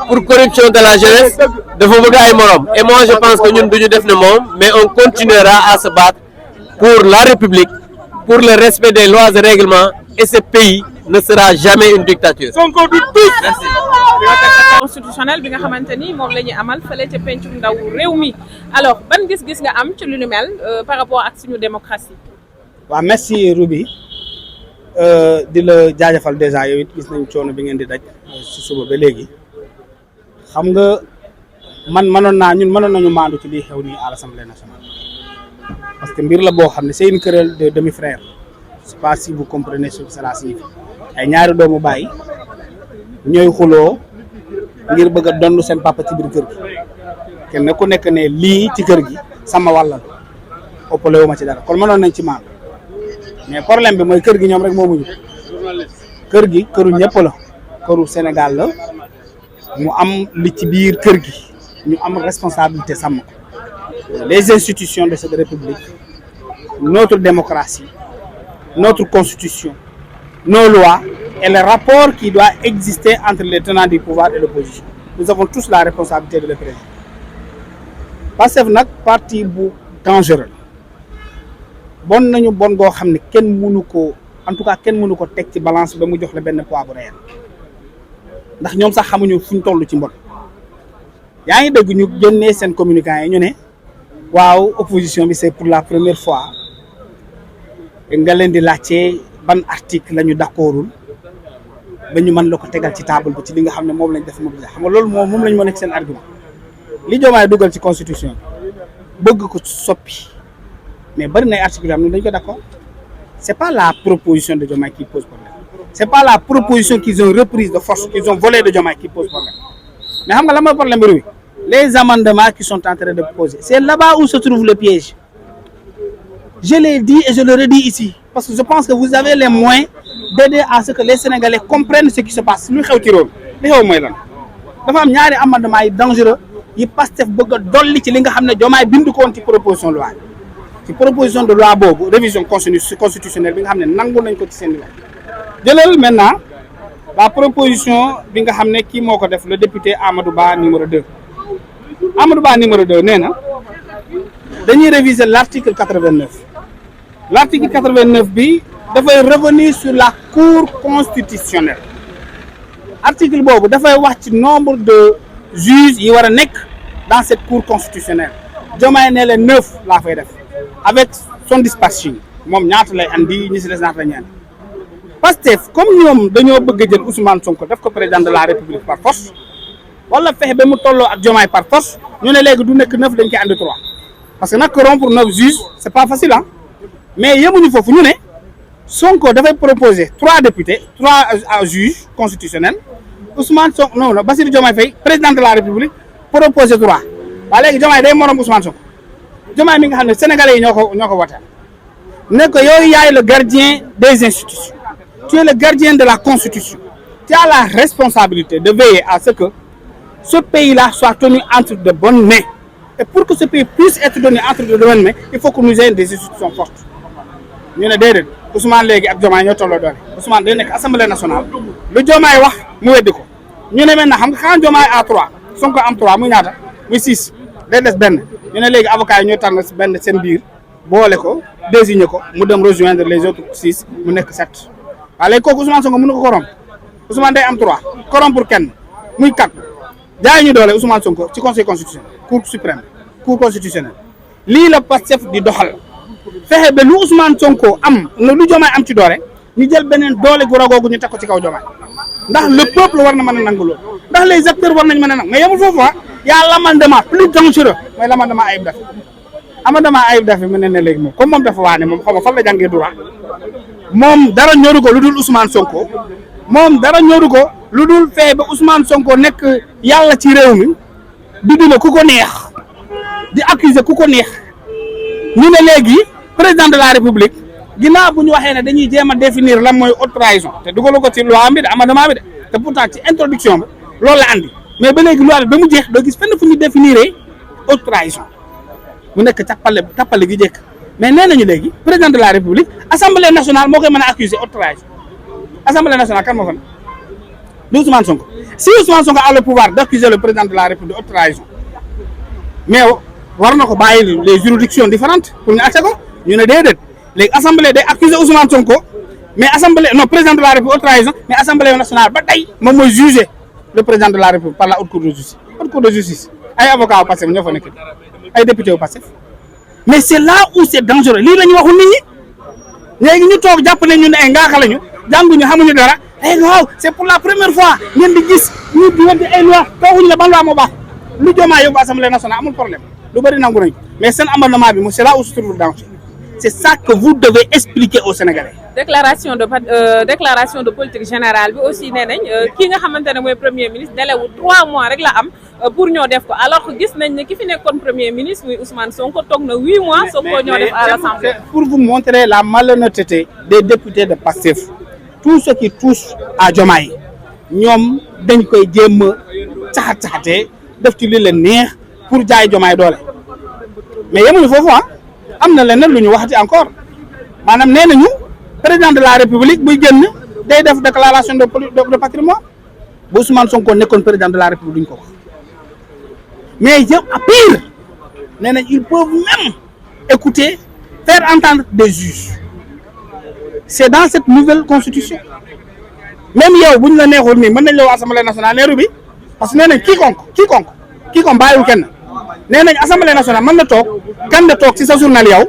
pour corruption de la jeunesse dafa bëgg ay morom et moi je pense que ñun duñu def ne moom mais on continuera à se battre pour la République, pour le respect des lois et règlements, et ce pays ne sera jamais une dictature. Sonko du tous. Merci. Constitutionnel bi nga xamante ni moom la ñuy amal fële ca pencum ndaw réew mi alors ban gis-gis nga am ci lu ni mel par rapport ak suñu démocratie. waaw merci Ruby di la jaajëfal déjà yow it gis nañ coono bi ngeen di daj si suba ba léegi xam nga mënoon nañu maandu ci lii xew nii à l'Assemblée nationale parce que mbir la boo xam ne c'est une querelle de demi-frère je sais pas si vous comprenez ce que cela signifie ay ñaari doomu baay ñooy xuloo ngir bëgg a donn seen papa ci biir kër gi kenn ku nekk ne lii ci kër gi sama wàllal ëppale wu ma ci dara kon mënoon nañ ci maandu mais problème bi mooy kër gi ñoom rek moomuñu kër gi këru ñëpp la këru Sénégal la mu am li ci biir kër gi ñu am responsabilité sàmm ko les institutions de cette république notre démocratie notre constitution nos lois et le rapport qui doit exister entre les tenants du pouvoir et l'opposition nous avons tous la responsabilité de le président Pastef nag parti bu dangereux bon nañu bon goo xam ne kenn mënu ko en tout cas kenn mënu ko teg ci balance ba mu jox la benn poids bu réel ndax ñoom sax xamuñu fu ñu toll ci mbon yaa ngi dégg ñu génnee seen communicant yi ñu ne waaw opposition bi c'est pour la première fois nga leen di laajte ban article la ñu d'accordul ba ñu mën la ko tegal ci table bi ci li nga xam ne moom lañ def mobilisation xam nga loolu moom lañ moo nekk seen argument li Diomaye dugal ci constitution bi bëgg ko soppi mais bari na ay articles am ne dañ ko d'accord c'est pas la proposition de Diomaye qui pose problème c'est pas la proposition qu'ils ont reprise de force qu'ils ont volé de Diomaye qui pose problème mais xam nga la mooy problème bi les amendements qui sont en train de poser c'est là-bas où se trouve le piège je l'ai dit et je le redis ici parce que je pense que vous avez les moyens d'aider à ce que les Sénégalais comprennent ce qui se passe lu xew ci réew li xew mooy lan dafa am ñaari amendements yi dangereux yi Pastef bëgg a dolli ci li nga xam ne Diomaye bindu ko woon ci proposition de loi ci proposition de loi boobu révision constitutionnelle bi nga xam ne nangu nañ ko ci seen loi jëlal maintenant la proposition bi nga xam ne kii moo ko def le député Amadou Ba numéro 2 Amadou Ba numéro 2 nee na dañuy réviser l'article 89 l'article 89 bi dafay revenir sur la cour constitutionnelle article boobu dafay wax ci nombre de juges yi war a nekk dans cette cour constitutionnelle Diomaye ne leen 9 laa fay def avec son dispatching moom ñaata lay andi ñi si des ñaata la ñu andi Pastef comme ñoom dañoo bëgg a jël Ousmane Sonko def ko président de la République par force wala fexe ba mu tolloo ak Diomaye par force ñu ne léegi du nekk 9 dañ koy andi 3 parce que nag rompre 9 juges c'est pas facile ah mais yemuñu foofu ñu ne Sonko dafay proposer 3 députés 3 juges constitutionnels Ousmane Sonko non Bassirou Diomaye Faye président de la République proposer 3 waaye léegi Diomaye day morom Ousmane Sonko Diomaye mi nga xam ne sénégalais yi ñoo ko wateel ne ko yow yaay le gardien des institutions tu es le gardien de la constitution tu as la responsabilité de veiller à ce que ce pays-là soit tenu entre de bonnes mains et pour que ce pays puisse être tenu entre de bonnes mains il faut que nous ayons des institutions fortes ñu ne déedéet Ousmane léegi ak Diomaye ñoo tolloo doole Ousmane day nekk assemblée nationale lu Diomaye wax mu weddi ko ñu ne maintenant xam nga quand Diomaye a 3 Sonko am 3 muy ñaata muy 6 day des benn ñu ne léegi avocat yi ñoo tànn benn seen biir boole ko désigner ko mu dem rejoindre les autres 6 mu nekk 7 waaye léegi kooku Ousmane Sonko mën na ko corrompre Ousmane day am 3 corrompre kenn muy 4 jaay ñu doole Ousmane Sonko ci conseil constitutionnel cour suprême cour constitutionnelle lii la Pastef di doxal fexe ba lu Ousmane Sonko am lu Diomaye am ci doole ñu jël beneen doole gu ragoogu ñu teg ko ci kaw Diomaye ndax le peuple war na mën a nangu loolu ndax les acteurs war nañ mën a nangu mais yemul foofu y a l'amendement plus dangereux mooy l'amendement Ayib Daffé amendement Ayib Daffé mu ne léegi moom comme moom dafa waane moom xam nga fan la jàngee droit moom dara ñoru ko lu dul Ousmane Sonko moom dara ñoru ko lu dul fexe ba Ousmane Sonko nekk yàlla ci réew mi di dina ku ko neex di accuser ku ko neex ñu ne léegi président de la République ginnaaw bu ñu waxee ne dañuy jéem a définir lan mooy haute trahison te dugalu ko ci loi bi de amendement bi de te pourtant ci introduction bi loolu la andi mais ba léegi loi bi ba mu jeex doo gis fenn fu ñu définir haute trahison mu nekk tappale gi jekk mais nee nañu léegi président de la République assemblée nationale moo koy mën a accuser haute trahison assemblée nationale kan moo fa ne d'Ousmane Sonko. Si Ousmane Sonko a le pouvoir d'accuser le président de la République de haute trahison, mais war na ko bàyyi les juridictions différentes pour ñu àtte ko ñu ne déedéet léegi assemblée day accuser Ousmane Sonko mais assemblée non président de la République haute trahison mais assemblée nationale ba tey moom mooy juger le président de la République par la haute cour de justice. Haute cour de justice ay avocats wu Pastef ñoo fa nekk ay députés wu Pastef mais c'est là où c'est dangereux lii la ñu waxul nit ñi léegi ñu toog jàpp ne ñu ne ay ngaaka lañu jànguñu xamuñu dara ay waaw c'est pour la première fois ngeen di gis ñu di wante ay loi tooguñu la ban loi moo baax lu Diomaye yóbbu assemblée nationale amul problème lu bëri nangu nañ mais seen amendement bi c'est là où se trouve le danger. C'est ça que vous devez expliquer aux Sénégalais. déclaration de politique générale bi aussi nee nañ kii nga xamante ne mooy premier ministre délai wu 3 mois rek la am pour ñoo def ko alors que gis nañ ne ki fi nekkoon premier ministre muy Ousmane Sonko toog na 8 mois soo ko ñoo def à l'Assemblée. Pour vous montrer la malhonnêteté des députés de Pastef tout ce qui touche à Diomaye ñoom dañ koy jéem a caxat-caxatee def ci li leen neex pour jaay Diomaye doole mais yemuñu foofu am na leneen lu ñu waxati encore maanaam nee nañu président de la république buy génn day def déclaration de patrimoine bu Ousmane Sonko nekkoon président de la république duñ ko wax mais yëpp à pire nee nañ ils peuvent même écouter faire entendre des juges c'est dans cette nouvelle constitution même yow bu ñu la neexul nii mën nañ la wax assemblée nationale neeru bi parce que nee nañ quiconque bàyyiwul kenn nee nañ assemblée nationale mën na toog kan na toog ci sa journal yow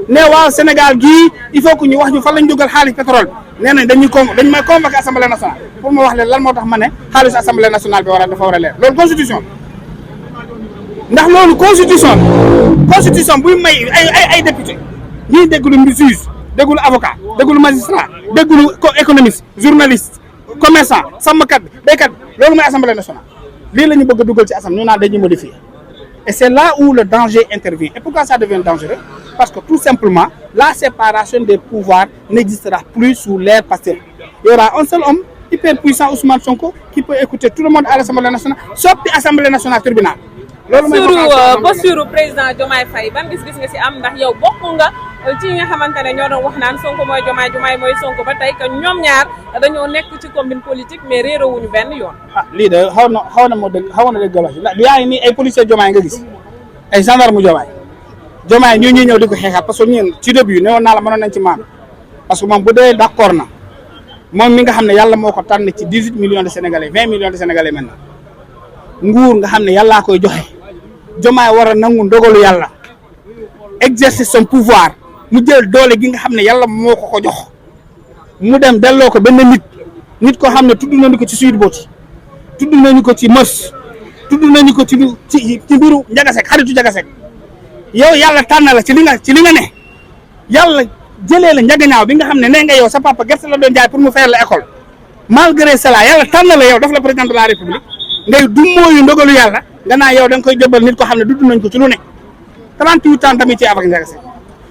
ne waaw Sénégal gii il faut que ñu wax ñu fan lañ dugal xaalis pétrole nee nañ dañ may convoquer assemblée nationale pour ma wax leen lan moo tax ma ne xaalis assemblée nationale bi dafa war a leer loolu constitution ndax loolu constitution buy may ay député ñuy dégglu juge dégglu avocat dégglu magistrat dégglu économiste journaliste commerçant sàmmkat bi béykat bi loolu mooy assemblée nationale lii la ñu bëgg a dugal ci assemblée ñu naan dañuy modifier et c'est là où le danger intervient et pourquoi ça devient dangereux parce que tout simplement la séparation des pouvoirs n'existera plus sous l'ère Pastef. Il y aura un seul homme hyper puissant Ousmane Sonko qui peut écouter tout le monde à l'Assemblée nationale soppi Assemblée nationale tribunal. loolu mooy posture président Diomaye Faye ban gis-gis nga ci am ndax yow bokk nga ci nga xamante ne ñoo doon wax naan Sonko mooy Diomaye mooy Sonko ba tey que ñoom ñaar dañoo nekk ci combine politique mais réeroowuñu benn yoon. lii de xaw na dëgg la yaa ngi nii ay policiers Diomaye nga gis ay gendarme Diomaye ñoo ñuy ñëw di ko xeexaat parce que ñun ci début ne woon naa la mënoon nañ ci maam parce que moom bu dee d'accord na moom mi nga xam ne yàlla moo ko tànn ci 18 millions de Sénégalais 20 millions de Sénégalais maintenant nguur nga xam ne yàllaa koy joxe Diomaye war a nangu ndogalu yàlla exercer son pouvoir mu jël doole gi nga xam ne yàlla moo ko jox mu dem delloo ko benn nit koo xam ne tudd nañu ko ci Sweet Beauty tudd nañu ko ci Mœurs tudd nañu ko ci mbiru Ndiagasek xaritu Ndiagasek yow yàlla tànn la ci li nga ne yàlla jëlee la njagañaaw bi nga xam ne nee nga yow sa papa gerte la doon jaay pour mu fayal la école malgré cela yàlla tànn la yow daf la président de la république ngay du mooyu ndogalu yàlla nga naa yow da nga koy jëbal nit ko xam ne dudd nañ ko ci lu ne 38 ans d'amitié avec Ndiagasek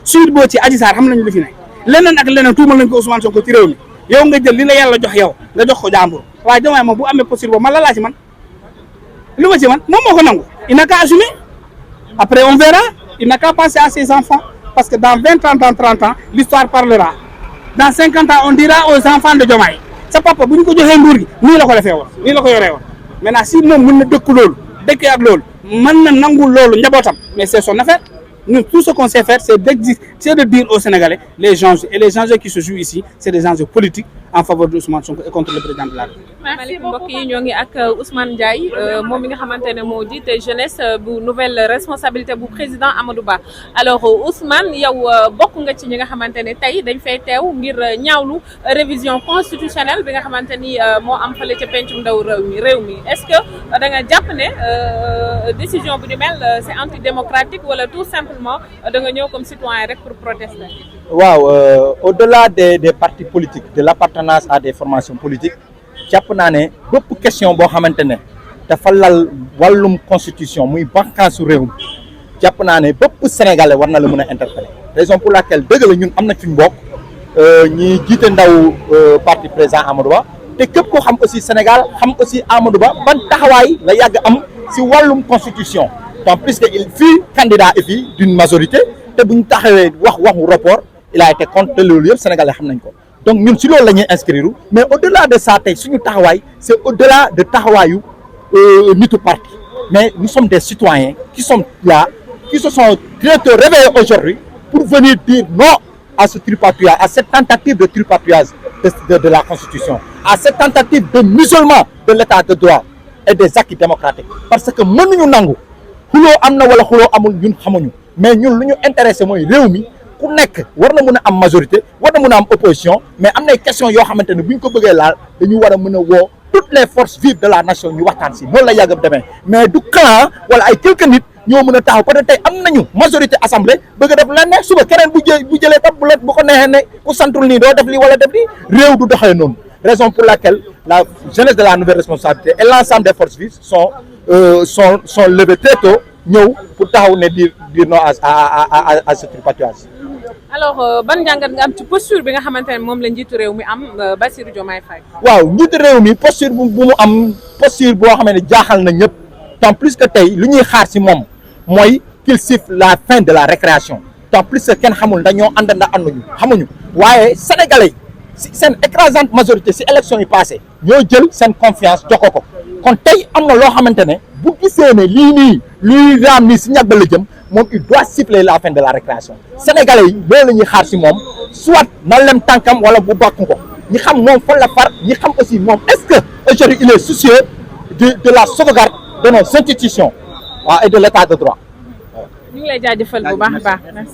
Sweet Beauty Adji Sarr xam nañu li fi ne leneen ak leneen tuumal nañ ko Ousmane Sonko ci réew mi yow nga jël li la yàlla jox yow nga jox ko jàmbur waaye Diomaye moom bu amee posture boobu man la laa ci man lu ma ci man moom moo ko nangu il n'a qu'à assumer après on verra il n'a qu'à penser à ses enfants parce que dans 20 ans dans 30 ans l'histoire parlera dans 50 ans on dira aux enfants de Diomaye sa papa bu ñu ko joxee nguur gi nii la ko defee woon nii la ko yoree woon maintenant si moom mën na dëkk loolu dëkkee ak loolu mën na nangu loolu njabootam mais c'est son affaire nous tout ce qu'on sait faire c'est de dire aux Sénégalais les enjeux et les enjeux qui se jouent ici c'est des enjeux politiques en faveur de Ousmane Sonko et contre le président de la République. merci mbokk yi ñoo ngi ak Ousmane Ndiaye moom mi nga xamante ne moo jiite jeunesse bu nouvelle responsabilité bu président Amadou Ba alors Ousmane yow bokk nga ci ñi nga xamante ne tey dañ fay teew ngir ñaawlu révision constitutionnelle bi nga xamante ni moo am fële ca pencum ndaw réew mi est-ce que da nga jàpp ne décision bu ni mel c'est antidémocratique wala tout simplement da nga ñëw comme citoyen rek pour protester. waaw au-delà des partis politiques de l'appartenance à des formations politiques jàpp naa ne bépp question boo xamante ne dafa lal wàllum constitution muy bànqaasu réew mi jàpp naa ne bépp sénégalais war na la mën a interpeller raison pour laquelle dëgg la ñun am na fi ñu bokk ñi jiite ndaw parti président Amadou Ba te képp koo xam aussi Sénégal xam aussi Amadou Ba ban taxawaay la yàgg am si wàllum constitution donc puisque il fut candidat et puis d'une majorité te bu ñu taxawee waxu rapport il a été contre te loolu yëpp sénégalais xam nañ ko donc ñun si loolu la ñuy inscrire mais au-delà de ça tey suñu taxawaay c'est au-delà de taxawaayu nitu parti mais nous sommes des citoyens qui sont là qui se sont bientôt réveillés aujourd'hui pour venir dire non à ce tripatouillage, à cette tentative de tripatouillage de la Constitution, à cette tentative de musulman de l'état de droit et des acquis démocratiques. Parce que mënuñu nangu xuloo am na wala xuloo amul ñun xamuñu mais ñun lu ñu intéressé mooy réew mi ku nekk war na mën a am majorité war na mën a am opposition mais am nay questions yoo xamante ne bu ñu ko bëggee laal dañu war a mën a woo toutes les forces vives de la nation ñu waxtaan si noonu la yàgg demee mais du clan wala ay quelques nit ñoo mën a taxaw peut-être tey am nañu majorité assemblée bëgg a def lan ne suba keneen bu jëlee tam bu ko neexee ne ku santul nii doo def lii wala def lii réew du doxee noonu raison pour laquelle la jeunesse de la nouvelle responsabilité et l'ensemble des forces vives sont levés très tôt ñëw pour taxaw ne dire non à ce tripatouillage. alors ban njàngat nga am ci posture bi nga xamante ne moom la njiitu réew mi am Bassirou Diomaye Faye. waaw njiitu réew mi posture bu mu am posture boo xam ne jaaxal na ñëpp tant plus que tey lu ñuy xaar si moom mooy qu'il siffle la fin de la récréation tant plus que kenn xamul dañoo àndanda ànduñu xamuñu waaye sénégalais si seen écrasante majorité si élection yi passé ñoo jël seen confiance jox ko kon tey am na loo xamante ne bu gisee ne lii nii luy raam nii si ñàgg la jëm moom il doit siffler la fin de la récréation sénégalais yi loolu la ñuy xaar si moom soit na lem tànkam wala bu bàkku ko ñi xam moom fan la far ñi xam aussi moom est-ce que aujourd'hui il est soucieux de la sauvegarde de nos institutions et de l'état de droit. ñu ngi lay jaajëfal bu baax a baax merci.